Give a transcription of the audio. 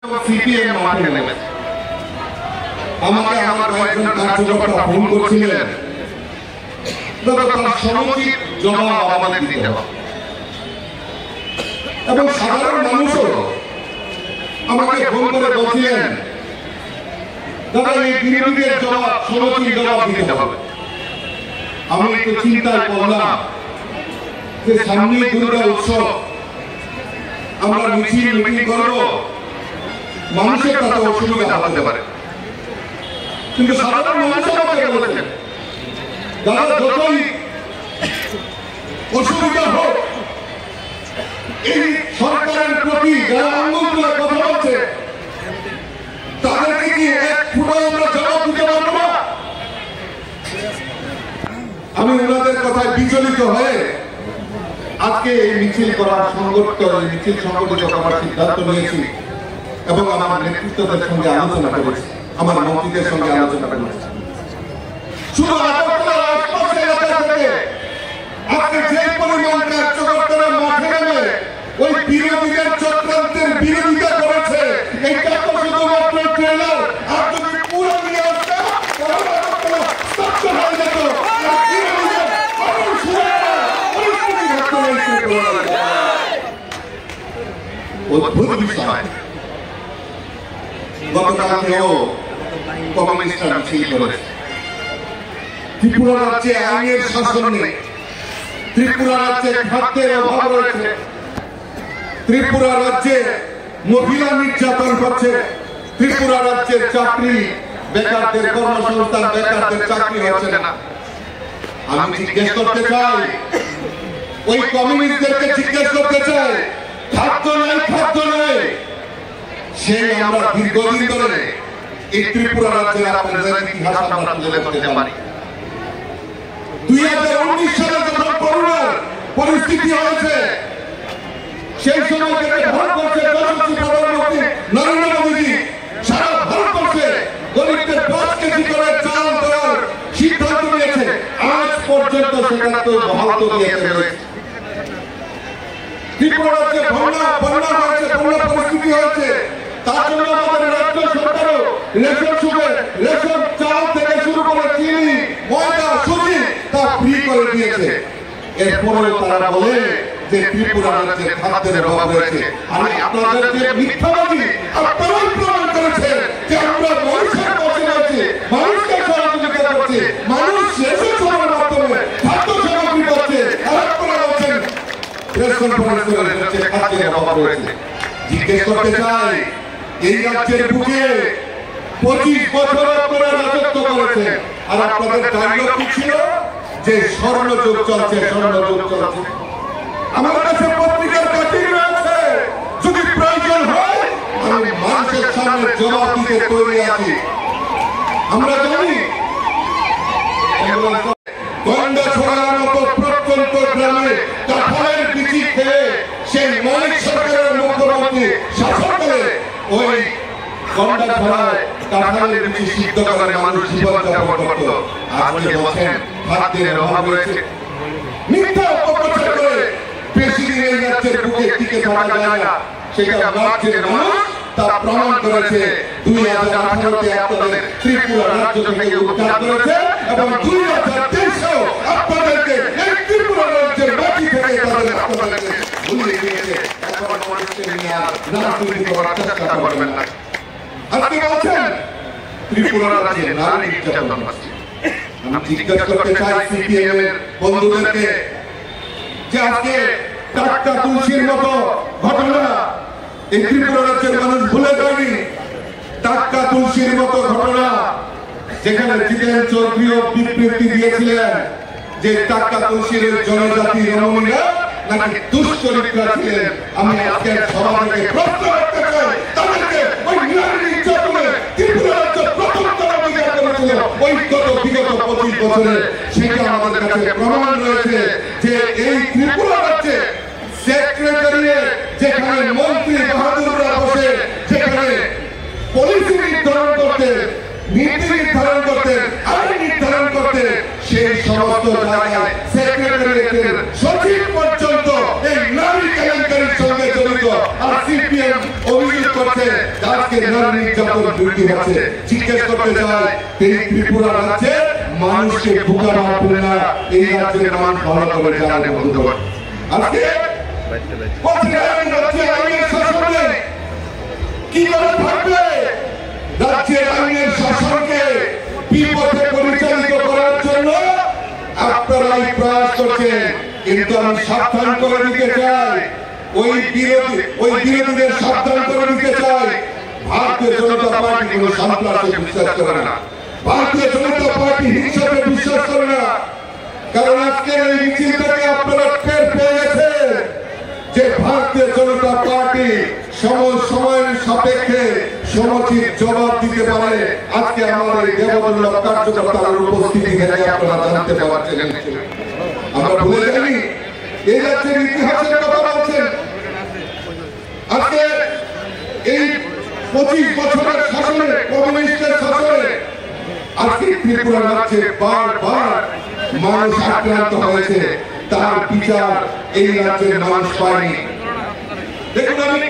CPM মাঠে নেমেছে। আমাকে আমার কয়েকজন কার্যকর্তা ফোন করছিলেন, তার সমুচিত জবাব আমাদের দিতে হবে। এবং সাধারণ মানুষও আমাকে ফোন করে বলছিলেন, দাদা এই বিরোধীদের জবাব সমুচিত জবাব দিতে হবে। আমি একটু চিন্তায় পড়লাম যে সামনে দুর্গা উৎসব, আমরা মিছিল মিটিং করব, মানুষের কাছে অসুবিধা হতে পারে। কিন্তু সাধারণ মানুষ আমাকে বলেছেন, দাদা যতই অসুবিধা হোক, এই সরকারের প্রতি যারা আঙ্গুল তুলে কথা বলছে তাদেরকে কি এক ফুটো আমরা জবাব দিতে পারবো না? আমি ওনাদের কথায় বিচলিত হয়ে আজকে এই মিছিল করার মিছিল সংগঠিত করার সিদ্ধান্ত নিয়েছি এবং আমার নেতৃত্বদের সঙ্গে আলোচনা করেছি, আমার মন্ত্রীদের সঙ্গে আলোচনা করেছি। শুধু আগরতলার আশপাশের এলাকা থেকে আজকে যে পরিমাণ কার্যকর্তারা মাঠে নেমে ওই বিরোধীদের চক্রান্তের বিরোধিতা করেছে, এইটা তো শুধুমাত্র ট্রেলার। আর যদি পুরো নিয়ে আসতে অদ্ভুত বিষয়, গতকালকেও কমিউনিস্টরা মিছিল করেছে। ত্রিপুরা রাজ্যে আইনের শাসন নেই, ত্রিপুরা রাজ্যে খাদ্যের অভাব রয়েছে, ত্রিপুরা রাজ্যে মহিলা নির্যাতন করছে, ত্রিপুরা রাজ্যের চাকরি বেকারদের কর্মসংস্থান, বেকারদের চাকরি হচ্ছে না। আমি জিজ্ঞেস করতে চাই, ওই কমিউনিস্টদেরকে জিজ্ঞেস করতে চাই, খাদ্য নাই সেই আমরা দীর্ঘদিন ধরে এই ত্রিপুরা রাজ্যের আপনাদের ইতিহাস আমরা তুলে ধরতে পারি। 2019 সালে যখন করোনার পরিস্থিতি হয়েছে, সেই সময় থেকে ভারতবর্ষের যশস্বী প্রধানমন্ত্রী নরেন্দ্র মোদী সারা ভারতবর্ষে গরিবদের 5 কেজি করে চাল দেওয়ার সিদ্ধান্ত নিয়েছে। আজ পর্যন্ত সেটা তো বহাল তবিয়তে রয়েছে। ত্রিপুরা রাজ্যে বন্যা হয়েছে, বন্যা পরিস্থিতি হয়েছে, তার জন্য আমাদের রাজ্য সরকারও রেশন চাল থেকে শুরু করে চিনি, ময়দা, সুজি তা ফ্রি করে দিয়েছে। এরপরেও তারা বলে যে ত্রিপুরা রাজ্যে খাদ্যের অভাব রয়েছে। আর আপনাদের যে মিথ্যাবাদী, আপনারাই প্রমাণ করেছেন যে আমরা মানুষের পাশে রয়েছি, মানুষকে সহযোগিতা করছি, মানুষ রেশন সরবরাহের মাধ্যমে খাদ্য সামগ্রী পাচ্ছে। আর আপনারা বলছেন রেশন পরিস্থিতির রাজ্যে খাদ্যের অভাব রয়েছে। জিজ্ঞেস করতে চাই, এই রাজ্যের বুকে 25 বছর আপনারা রাজত্ব করেছেন, আর আপনাদের ডায়লগ কি ছিল যে স্বর্ণযুগ চলছে, স্বর্ণযুগ চলছে। আমার কাছে পত্রিকার কাটিং রয়েছে, যদি প্রয়োজন হয় আমি মানুষের সামনে জবাব দিতে তৈরি আছি। আমরা জানি গন্ডা ছড়ানোর মতো প্রত্যন্ত গ্রামে কাঁঠালের বিচি খেয়ে সেই মালিক সরকারের মুখ্যমন্ত্রী শাসনকালে ওই গন্ডা ছড়ায় কাঁঠালের বিচি সিদ্ধ করে মানুষ জীবনযাপন করত। আজকে বলছেন খাদ্যের অভাব রয়েছে। মিথ্যা অপপ্রচার করে বেশি দিন এই রাজ্যের বুকে টিকে থাকা যায় না, সেটা রাজ্যের মানুষ তা প্রমাণ করেছে। 2018-তে আপনাদের ত্রিপুরা রাজ্য থেকে উদ্ধার করেছে এবং 2023-এও আপনাদেরকে এই ত্রিপুরা রাজ্যের মাটি থেকে আপনাদেরকে ভুলিয়ে দিয়েছে। এখন মানুষকে নিয়ে আর রাজনীতি করার চেষ্টা করবেন না। আজকে বলছেন ত্রিপুরা রাজ্যে নারী নির্যাতন হচ্ছে। আমি জিজ্ঞাসা করতে চাই সিপিএম এর বন্ধুদেরকে যে আজকে টাটকা তুলসীর মতো ঘটনা এই ত্রিপুরা রাজ্যের মানুষ ভুলে যায়নি। টাটকা তুলসীর মতো ঘটনা যেখানে জিতেন চৌধুরীও বিবৃতি দিয়েছিলেন যে টাটকা তুলসীর জনজাতি রমণীরা নাকি দুশ্চরিত্রা ছিলেন। আমি আজকে সভা থেকে প্রশ্ন রাখতে চাই, তাদেরকে ওই নারী নির্যাতনে ত্রিপুরা রাজ্য প্রথম তারা বিচার করেছিল ওই বিগত 25 বছরে। সেটা আমাদের কাছে প্রমাণ রয়েছে যে এই ত্রিপুরা রাজ্যে সেক্রেটারিয়েট যেখানে মন্ত্রী বাহাদুররা বসে, যেখানে পলিসি নির্ধারণ করতে, নীতি নির্ধারণ করতে, আইন নির্ধারণ করতে, সেই সমস্ত জায়গায় সেক্রেটারিয়েটের সচিব পর্যন্ত এই নারী কেলেঙ্কারির সঙ্গে জড়িত। আর সিপিএম অভিযোগ করছে আজকে নারী নির্যাতন বৃদ্ধি হচ্ছে। জিজ্ঞেস করতে চাই, এই ত্রিপুরা রাজ্যে মানুষকে বোকা ভাববে না, এই রাজ্যের মানুষ ভালো করে জানে বন্ধুগণ। আজকে কি করে থাকবে? রাজ্যের আইনের শাসনকে বিপথে পরিচালিত করার জন্য আপনারাই প্রয়াস করছেন, কিন্তু আমি সাবধান করে দিতে চাই, ওই বিরোধীদের সাবধান করে দিতে চাই, ভারতীয় জনতা পার্টি কোনো সন্ত্রাসে বিশ্বাস করে না, ভারতীয় জনতা পার্টি হিংসাকে বিশ্বাস করে না। কারণ আজকের এই মিছিল থেকে আপনারা টের পেয়ে গেছেন যে ভারতীয় জনতা পার্টি সময়ের সাপেক্ষে সমুচিত জবাব দিতে পারে। আজকে আমাদের এই দেবদুল্লভ কার্যকর্তার উপস্থিতি থেকে আপনারা জানতে পারছেন। আমরা ভুলে যাইনি এই রাজ্যের ইতিহাসের কথা বলছেন। আজকে এই 25 বছরের শাসনে, কমিউনিস্টের শাসনে আজকে ত্রিপুরা রাজ্যে বারবার মানুষ আক্রান্ত হয়েছে, তার বিচার এই রাজ্যের মানুষ পায়নি। দেখুন, আমি